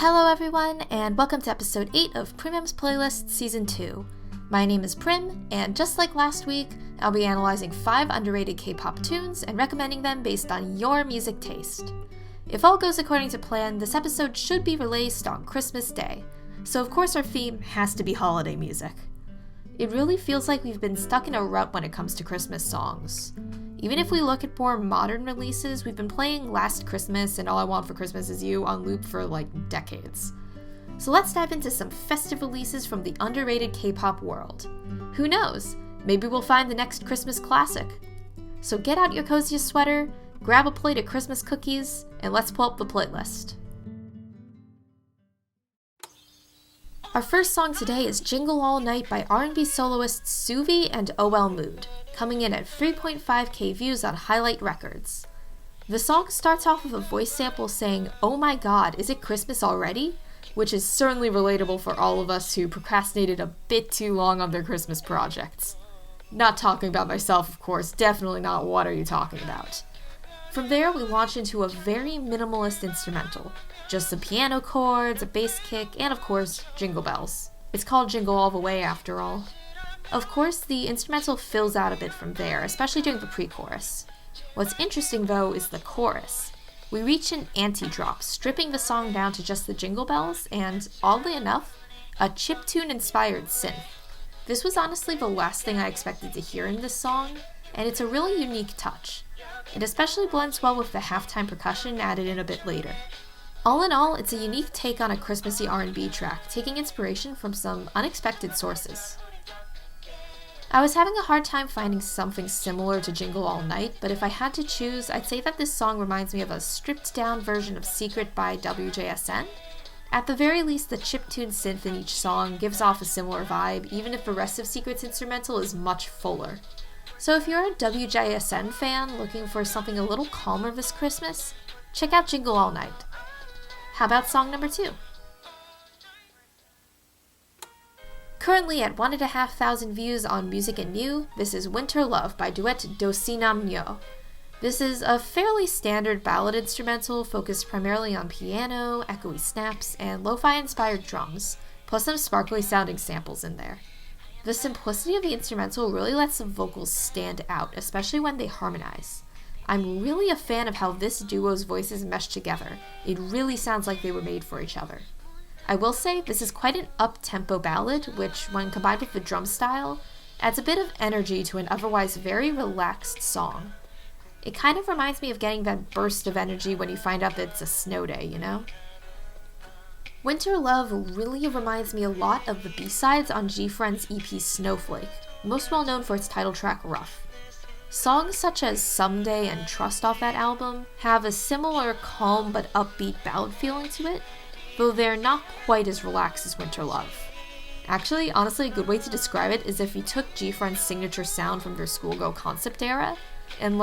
Hello everyone, and welcome to episode 8 of Prim's Playlist Season 2. My name is Prim, and just like last week, I'll be analyzing 5 underrated K-pop tunes and recommending them based on your music taste. If all goes according to plan, this episode should be released on Christmas Day, so of course our theme has to be holiday music. It really feels like we've been stuck in a rut when it comes to Christmas songs. Even if we look at more modern releases, we've been playing Last Christmas and All I Want for Christmas Is You on loop for decades. So let's dive into some festive releases from the underrated K-pop world. Who knows? Maybe we'll find the next Christmas classic. So get out your coziest sweater, grab a plate of Christmas cookies, and let's pull up the playlist. Our first song today is Jingle All Night by R&B soloists Soovi and Owell Mood, coming in at 3.5k views on Hi-Lite records. The song starts off with a voice sample saying, "Oh my god, is it Christmas already?" which is certainly relatable for all of us who procrastinated a bit too long on their Christmas projects. Not talking about myself, of course, definitely not what are you talking about. From there, we launch into a very minimalist instrumental. Just some piano chords, a bass kick, and of course, jingle bells. It's called Jingle All the Way after all. Of course, the instrumental fills out a bit from there, especially during the pre-chorus. What's interesting though is the chorus. We reach an anti-drop, stripping the song down to just the jingle bells, and, oddly enough, a chiptune-inspired synth. This was honestly the last thing I expected to hear in this song, and it's a really unique touch. It especially blends well with the halftime percussion added in a bit later. All in all, it's a unique take on a Christmassy R&B track, taking inspiration from some unexpected sources. I was having a hard time finding something similar to Jingle All Night, but if I had to choose, I'd say that this song reminds me of a stripped-down version of Secret by WJSN. At the very least, the chiptune synth in each song gives off a similar vibe, even if the rest of Secret's instrumental is much fuller. So if you're a WJSN fan looking for something a little calmer this Christmas, check out Jingle All Night. How about song number 2? Currently at 1,500 views on MUSIC&NEW, this is Winter Love by duet dosinamnyeo. This is a fairly standard ballad instrumental focused primarily on piano, echoey snaps, and lo-fi inspired drums, plus some sparkly sounding samples in there. The simplicity of the instrumental really lets the vocals stand out, especially when they harmonize. I'm really a fan of how this duo's voices mesh together. It really sounds like they were made for each other. I will say this is quite an up-tempo ballad, which, when combined with the drum style, adds a bit of energy to an otherwise very relaxed song. It kind of reminds me of getting that burst of energy when you find out that it's a snow day, you know? Winter Love really reminds me a lot of the B-sides on G-Friend's EP Snowflake, most well known for its title track Rough. Songs such as Someday and Trust off that album have a similar calm but upbeat ballad feeling to it, though they're not quite as relaxed as Winter Love. Actually, honestly, a good way to describe it is if you took G-Friend's signature sound from their Schoolgirl concept era and,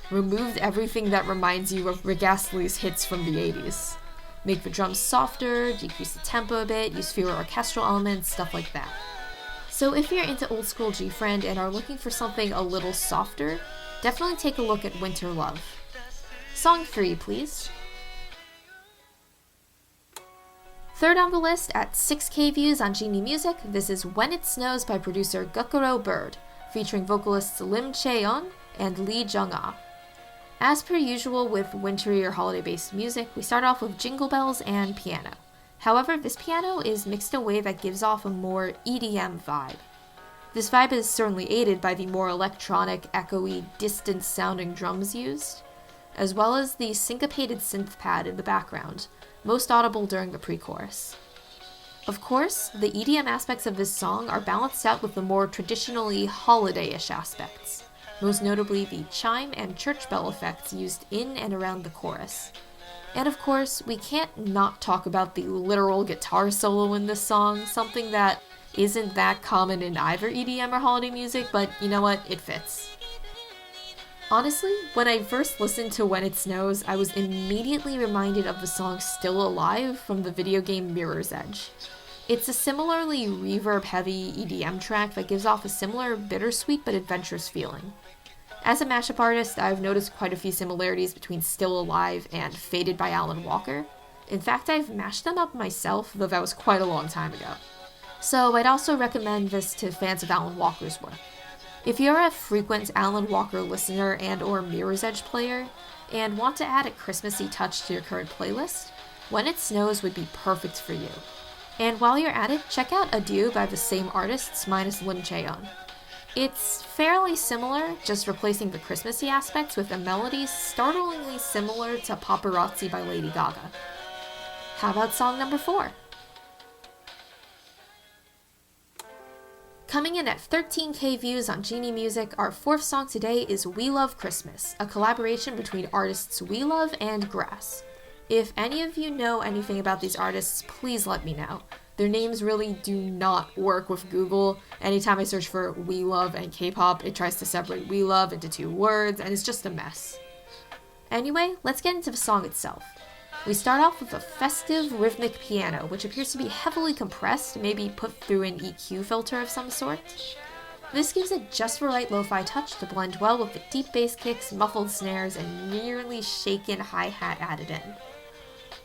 removed everything that reminds you of Rick Astley's hits from the 80s. Make the drums softer, decrease the tempo a bit, use fewer orchestral elements, stuff like that. So if you're into old school G-Friend and are looking for something a little softer, definitely take a look at Winter Love. Song 3, please. Third on the list at 6k views on Genie Music, this is When It Snows by producer Gukkuro Bird, featuring vocalists Lim Chae-yeon and Lee Jung-ah. As per usual with wintry or holiday-based music, we start off with jingle bells and piano. However, this piano is mixed in a way that gives off a more EDM vibe. This vibe is certainly aided by the more electronic, echoey, distant-sounding drums used, as well as the syncopated synth pad in the background, most audible during the pre-chorus. Of course, the EDM aspects of this song are balanced out with the more traditionally holiday-ish aspects, most notably the chime and church bell effects used in and around the chorus. And of course, we can't not talk about the literal guitar solo in this song, something that isn't that common in either EDM or holiday music, but you know what, it fits. Honestly, when I first listened to When It Snows, I was immediately reminded of the song Still Alive from the video game Mirror's Edge. It's a similarly reverb-heavy EDM track that gives off a similar bittersweet but adventurous feeling. As a mashup artist, I've noticed quite a few similarities between Still Alive and Faded by Alan Walker, In fact, I've mashed them up myself, though that was quite a long time ago. So I'd also recommend this to fans of Alan Walker's work. If you're a frequent Alan Walker listener and or Mirror's Edge player, and want to add a Christmassy touch to your current playlist, When It Snows would be perfect for you. And while you're at it, check out Adieu by the same artists minus Lim Chaeyeon. It's fairly similar, just replacing the Christmassy aspects with a melody startlingly similar to Paparazzi by Lady Gaga. How about song number 4? Coming in at 13k views on Genie Music, our 4th song today is We Love Christmas, a collaboration between artists WELOVE and Grass. If any of you know anything about these artists, please let me know. Their names really do not work with Google. Anytime I search for WELOVE and Kpop, it tries to separate WELOVE into 2 words, and it's just a mess. Anyway, let's get into the song itself. We start off with a festive, rhythmic piano, which appears to be heavily compressed, maybe put through an EQ filter of some sort. This gives it just the right lo-fi touch to blend well with the deep bass kicks, muffled snares, and nearly shaken hi-hat added in.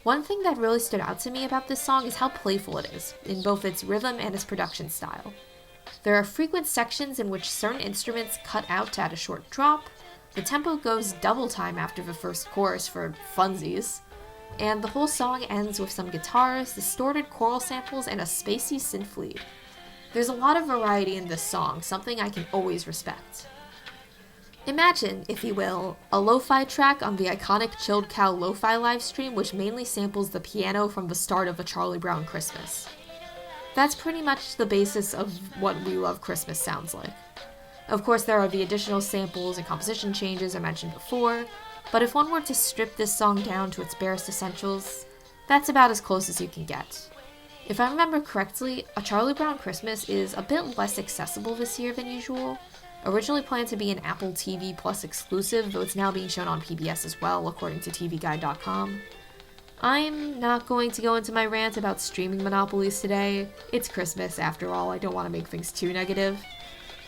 One thing that really stood out to me about this song is how playful it is, in both its rhythm and its production style. There are frequent sections in which certain instruments cut out to add a short drop, the tempo goes double time after the first chorus for funsies, and the whole song ends with some guitars, distorted choral samples, and a spacey synth lead. There's a lot of variety in this song, something I can always respect. Imagine, if you will, a lo-fi track on the iconic Chilled Cow lo-fi livestream which mainly samples the piano from the start of A Charlie Brown Christmas. That's pretty much the basis of what We Love Christmas sounds like. Of course, there are the additional samples and composition changes I mentioned before, but if one were to strip this song down to its barest essentials, that's about as close as you can get. If I remember correctly, A Charlie Brown Christmas is a bit less accessible this year than usual. Originally planned to be an Apple TV Plus exclusive, though it's now being shown on PBS as well, according to TVGuide.com. I'm not going to go into my rant about streaming monopolies today. It's Christmas, after all, I don't want to make things too negative.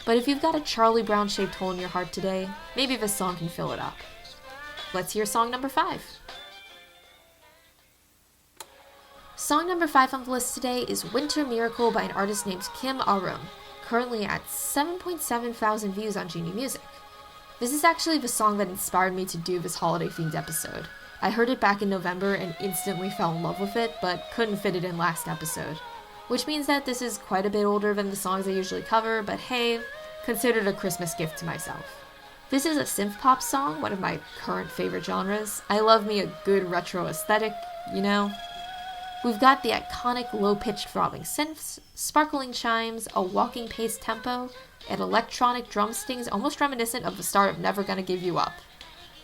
But if you've got a Charlie Brown-shaped hole in your heart today, maybe this song can fill it up. Let's hear song number 5. Song number 5 on the list today is Winter Miracle by an artist named Kim Areum, currently at 7.7 thousand views on Genie Music. This is actually the song that inspired me to do this holiday-themed episode. I heard it back in November and instantly fell in love with it, but couldn't fit it in last episode. Which means that this is quite a bit older than the songs I usually cover, but hey, consider it a Christmas gift to myself. This is a synth pop song, one of my current favorite genres. I love me a good retro aesthetic, you know? We've got the iconic low-pitched throbbing synths, sparkling chimes, a walking pace tempo, and electronic drum stings almost reminiscent of the start of Never Gonna Give You Up,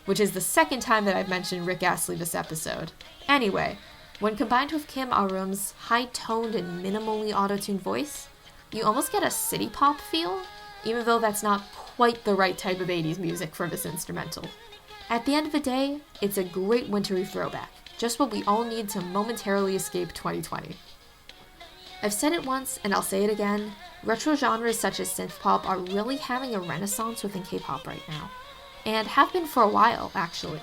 which is the second time that I've mentioned Rick Astley this episode. Anyway, when combined with Kim Areum's high-toned and minimally auto-tuned voice, you almost get a city pop feel, even though that's not quite the right type of 80s music for this instrumental. At the end of the day, it's a great wintry throwback, just what we all need to momentarily escape 2020. I've said it once, and I'll say it again, retro genres such as synthpop are really having a renaissance within K-pop right now, and have been for a while, actually.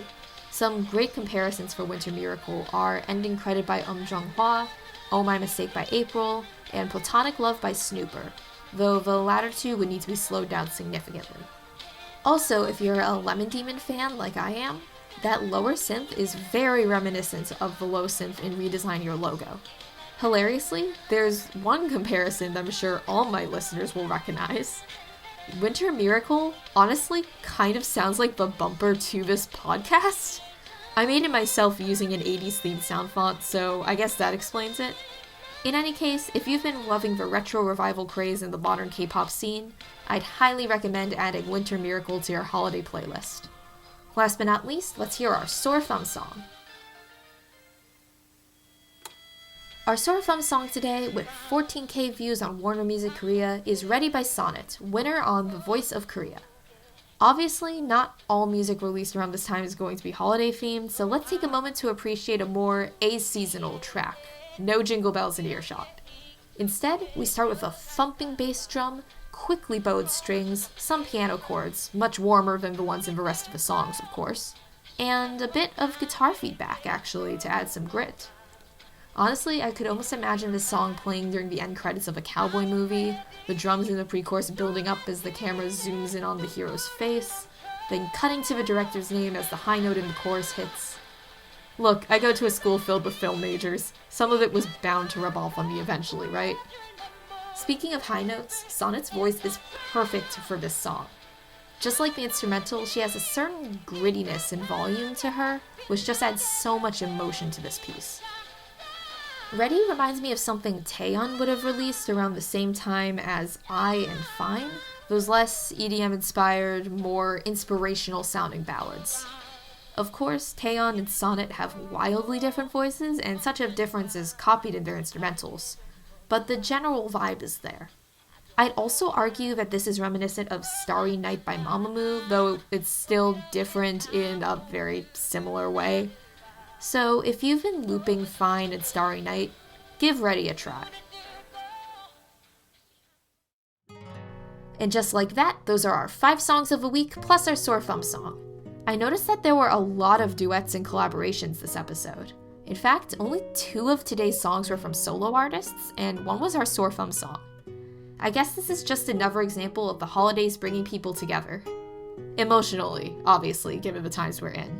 Some great comparisons for Winter Miracle are Ending Credit by Jung-hwa, Oh My Mistake by April, and Platonic Love by Snooper, though the latter two would need to be slowed down significantly. Also, if you're a Lemon Demon fan like I am, that lower synth is very reminiscent of the low synth in Redesign Your Logo. Hilariously, there's one comparison that I'm sure all my listeners will recognize. Winter Miracle honestly kind of sounds like the bumper to this podcast. I made it myself using an 80s themed sound font, so I guess that explains it. In any case, if you've been loving the retro revival craze in the modern K-pop scene, I'd highly recommend adding Winter Miracle to your holiday playlist. Last but not least, let's hear our Sore Thumb song. Our Sore Thumb song today, with 14k views on Warner Music Korea, is Ready by Sonnet, winner on The Voice of Korea. Obviously, not all music released around this time is going to be holiday themed, so let's take a moment to appreciate a more aseasonal track. No jingle bells in earshot. Instead, we start with a thumping bass drum, quickly bowed strings, some piano chords, much warmer than the ones in the rest of the songs, of course, and a bit of guitar feedback, actually, to add some grit. Honestly, I could almost imagine this song playing during the end credits of a cowboy movie, the drums in the pre-chorus building up as the camera zooms in on the hero's face, then cutting to the director's name as the high note in the chorus hits. Look, I go to a school filled with film majors. Some of it was bound to rub off on me eventually, right? Speaking of high notes, Sonnet's voice is perfect for this song. Just like the instrumental, she has a certain grittiness and volume to her, which just adds so much emotion to this piece. Ready reminds me of something Taeyeon would have released around the same time as I and Fine, those less EDM-inspired, more inspirational-sounding ballads. Of course, Taeyeon and Sonnet have wildly different voices, and such a difference is copied in their instrumentals, but the general vibe is there. I'd also argue that this is reminiscent of Starry Night by Mamamoo, though it's still different in a very similar way. So if you've been looping Fine and Starry Night, give Ready a try. And just like that, those are our 5 songs of the week plus our sore thumb song. I noticed that there were a lot of duets and collaborations this episode. In fact, only 2 of today's songs were from solo artists, and 1 was our sore thumb song. I guess this is just another example of the holidays bringing people together. Emotionally, obviously, given the times we're in.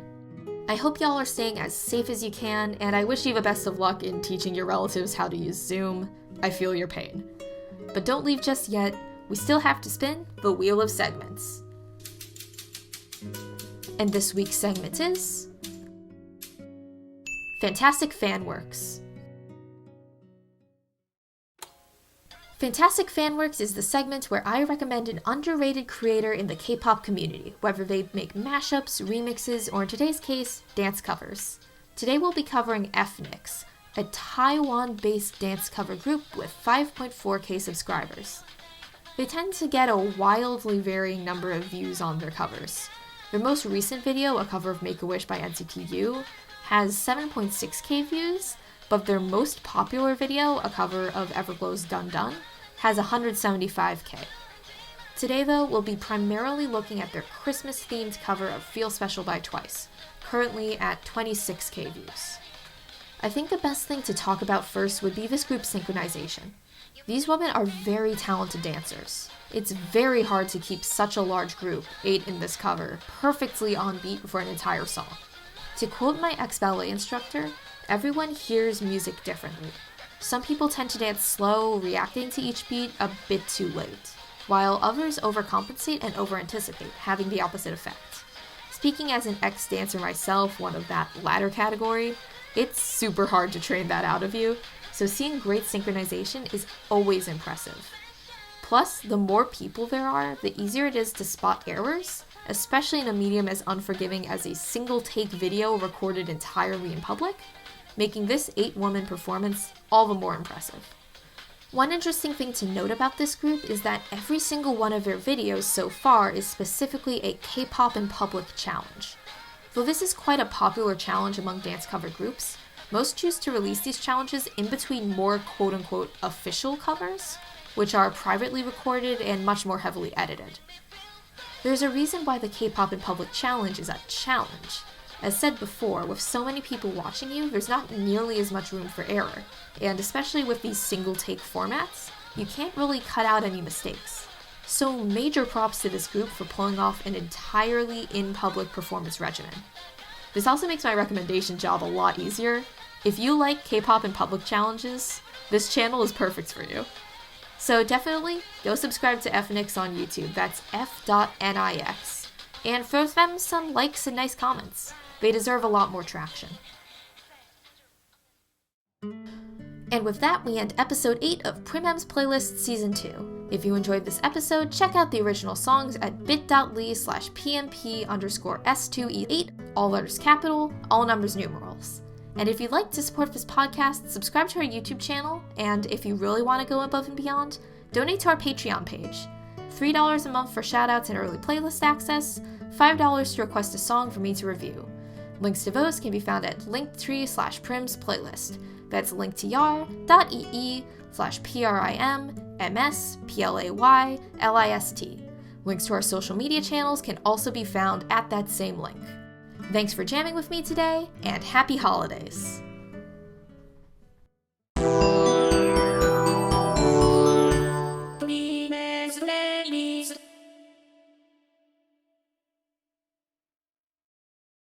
I hope y'all are staying as safe as you can, and I wish you the best of luck in teaching your relatives how to use Zoom. I feel your pain. But don't leave just yet, we still have to spin the wheel of segments. And this week's segment is Fantastic Fan Works. Fantastic Fan Works is the segment where I recommend an underrated creator in the K-pop community, whether they make mashups, remixes, or in today's case, dance covers. Today we'll be covering f.nix, a Taiwan-based dance cover group with 5.4k subscribers. They tend to get a wildly varying number of views on their covers. Their most recent video, a cover of Make-A-Wish by NCT U, has 7.6k views, but their most popular video, a cover of Everglow's Dun Dun, has 175k. Today though, we'll be primarily looking at their Christmas-themed cover of Feel Special by Twice, currently at 26k views. I think the best thing to talk about first would be this group's synchronization. These women are very talented dancers. It's very hard to keep such a large group, 8 in this cover, perfectly on beat for an entire song. To quote my ex-ballet instructor, everyone hears music differently. Some people tend to dance slow, reacting to each beat a bit too late, while others overcompensate and over-anticipate, having the opposite effect. Speaking as an ex-dancer myself, one of that latter category, it's super hard to train that out of you, so seeing great synchronization is always impressive. Plus, the more people there are, the easier it is to spot errors, especially in a medium as unforgiving as a single-take video recorded entirely in public, making this 8-woman performance all the more impressive. One interesting thing to note about this group is that every single one of their videos so far is specifically a K-pop in public challenge. Though this is quite a popular challenge among dance cover groups, most choose to release these challenges in between more quote-unquote official covers, which are privately recorded and much more heavily edited. There's a reason why the K-pop in public challenge is a challenge. As said before, with so many people watching you, there's not nearly as much room for error, and especially with these single-take formats, you can't really cut out any mistakes. So major props to this group for pulling off an entirely in-public performance regimen. This also makes my recommendation job a lot easier. If you like K-pop in public challenges, this channel is perfect for you. So definitely, go subscribe to f.nix on YouTube, that's f.nix, and throw them some likes and nice comments. They deserve a lot more traction. And with that, we end episode 8 of Prim's Playlist Season 2. If you enjoyed this episode, check out the original songs at bit.ly/PMP_S2E8, all letters capital, all numbers numerals. And if you'd like to support this podcast, subscribe to our YouTube channel, and if you really want to go above and beyond, donate to our Patreon page. $3 a month for shoutouts and early playlist access, $5 to request a song for me to review. Links to those can be found at linktree/Prim's Playlist. That's linktr.ee/PRIMMSPLAYLIST. Links to our social media channels can also be found at that same link. Thanks for jamming with me today, and happy holidays!